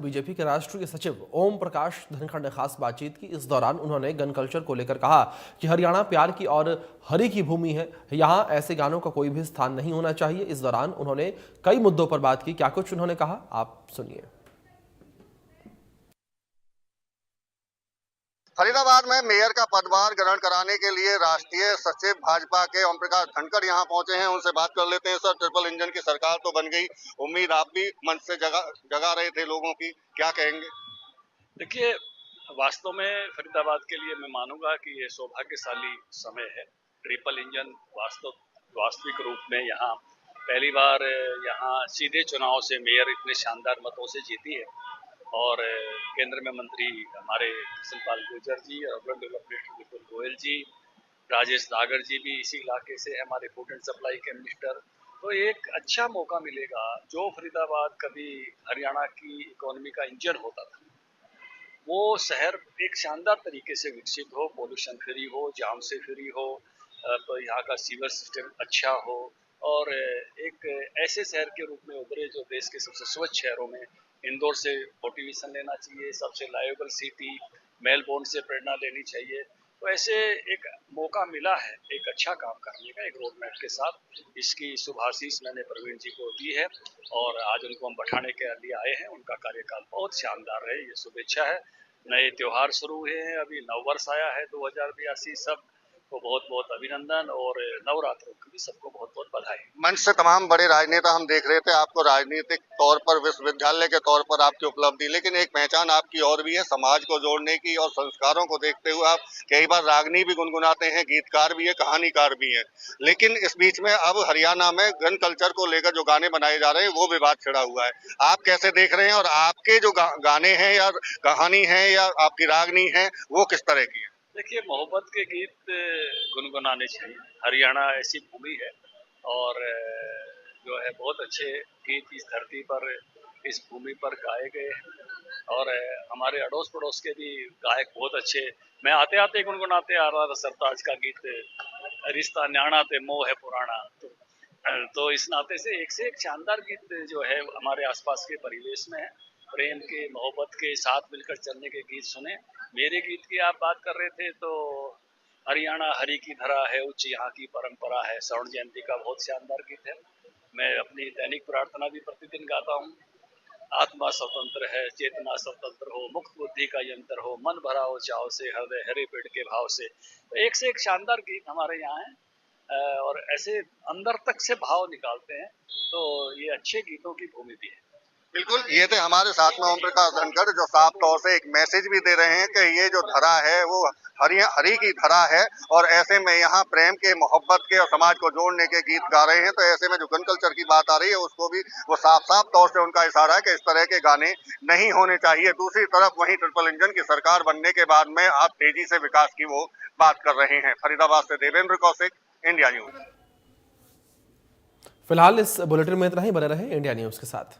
BJP के राष्ट्रीय सचिव ओम प्रकाश धनखड़ ने खास बातचीत की। इस दौरान उन्होंने गन कल्चर को लेकर कहा कि हरियाणा प्यार की और हरि की भूमि है, यहां ऐसे गानों का कोई भी स्थान नहीं होना चाहिए। इस दौरान उन्होंने कई मुद्दों पर बात की। क्या कुछ उन्होंने कहा, आप सुनिए। फरीदाबाद में मेयर का पदभार ग्रहण कराने के लिए राष्ट्रीय सचिव भाजपा के ओम प्रकाश धनखड़ यहाँ पहुंचे हैं। उनसे बात कर लेते हैं। सर, ट्रिपल इंजन की सरकार तो बन गई, उम्मीद आप भी मंच से जगा रहे थे लोगों की, क्या कहेंगे? देखिए, वास्तव में फरीदाबाद के लिए मैं मानूंगा कि ये सौभाग्यशाली समय है। ट्रिपल इंजन वास्तविक रूप में यहाँ पहली बार यहाँ सीधे चुनाव से मेयर इतने शानदार मतों से जीती है और केंद्र में मंत्री हमारे कृष्णपाल गुर्जर जी, अर्बन डेवलपमेंट विपुल गोयल जी, राजेश दागर जी भी इसी इलाके से है, हमारे फूड एंड सप्लाई के मिनिस्टर। तो एक अच्छा मौका मिलेगा। जो फरीदाबाद कभी हरियाणा की इकोनॉमी का इंजन होता था, वो शहर एक शानदार तरीके से विकसित हो, पोल्यूशन फ्री हो, जाम से फ्री हो, तो यहाँ का सीवर सिस्टम अच्छा हो और एक ऐसे शहर के रूप में उभरे जो देश के सबसे स्वच्छ शहरों में। इंदौर से मोटिवेशन लेना चाहिए, सबसे लायबल सिटी, मेलबोर्न से प्रेरणा लेनी चाहिए। तो ऐसे एक मौका मिला है एक अच्छा काम करने का, एक रोड मैप के साथ। इसकी शुभाशीष मैंने प्रवीण जी को दी है और आज उनको हम बैठाने के लिए आए हैं। उनका कार्यकाल बहुत शानदार रहे, ये शुभेच्छा है। नए त्योहार शुरू हुए हैं, अभी नववर्ष आया है 2082। सब को बहुत बहुत अभिनंदन और नवरात्रों की भी सबको बहुत बहुत बधाई। मंच से तमाम बड़े राजनेता हम देख रहे थे, आपको राजनीतिक तौर पर, विश्वविद्यालय के तौर पर आपकी उपलब्धि, लेकिन एक पहचान आपकी और भी है, समाज को जोड़ने की और संस्कारों को देखते हुए आप कई बार रागनी भी गुनगुनाते हैं, गीतकार भी है, कहानीकार भी है। लेकिन इस बीच में अब हरियाणा में गन कल्चर को लेकर जो गाने बनाए जा रहे हैं वो विवाद छिड़ा हुआ है। आप कैसे देख रहे हैं और आपके जो गाने हैं या कहानी है या आपकी रागनी है वो किस तरह की है? देखिए, मोहब्बत के गीत गुनगुनाने चाहिए। हरियाणा ऐसी भूमि है और जो है बहुत अच्छे गीत इस धरती पर, इस भूमि पर गाए गए हैं और हमारे अड़ोस पड़ोस के भी गायक बहुत अच्छे। मैं आते आते गुनगुनाते आ रहा था सरताज का गीत, रिश्ता न्याणा ते मोह है पुराना। तो इस नाते से एक शानदार गीत जो है हमारे आसपास के परिवेश में है। प्रेम के, मोहब्बत के, साथ मिलकर चलने के गीत सुने। मेरे गीत की आप बात कर रहे थे तो हरियाणा हरि की धरा है, उच्च यहाँ की परंपरा है, स्वर्ण जयंती का बहुत शानदार गीत है। मैं अपनी दैनिक प्रार्थना भी प्रतिदिन गाता हूँ। आत्मा स्वतंत्र है, चेतना स्वतंत्र हो, मुक्त बुद्धि का यंत्र हो, मन भरा हो चाव से, हृदय हरे पेड़ के भाव से। तो एक से एक शानदार गीत हमारे यहाँ है और ऐसे अंदर तक से भाव निकालते हैं। तो ये अच्छे गीतों की भूमि भी है। बिल्कुल, ये थे हमारे साथ में ओम प्रकाश धनखड़, जो साफ तौर से एक मैसेज भी दे रहे हैं कि ये जो धरा है वो हरि की धरा है और ऐसे में यहाँ प्रेम के, मोहब्बत के और समाज को जोड़ने के गीत गा रहे हैं। तो ऐसे में जो गन कल्चर की बात आ रही है उसको भी वो साफ तौर से उनका इशारा है कि इस तरह के गाने नहीं होने चाहिए। दूसरी तरफ वहीं ट्रिपल इंजन की सरकार बनने के बाद में आप तेजी से विकास की वो बात कर रहे हैं। फरीदाबाद से देवेंद्र कौशिक, इंडिया न्यूज। फिलहाल इस बुलेटिन में इतना ही। बने रहे इंडिया न्यूज के साथ।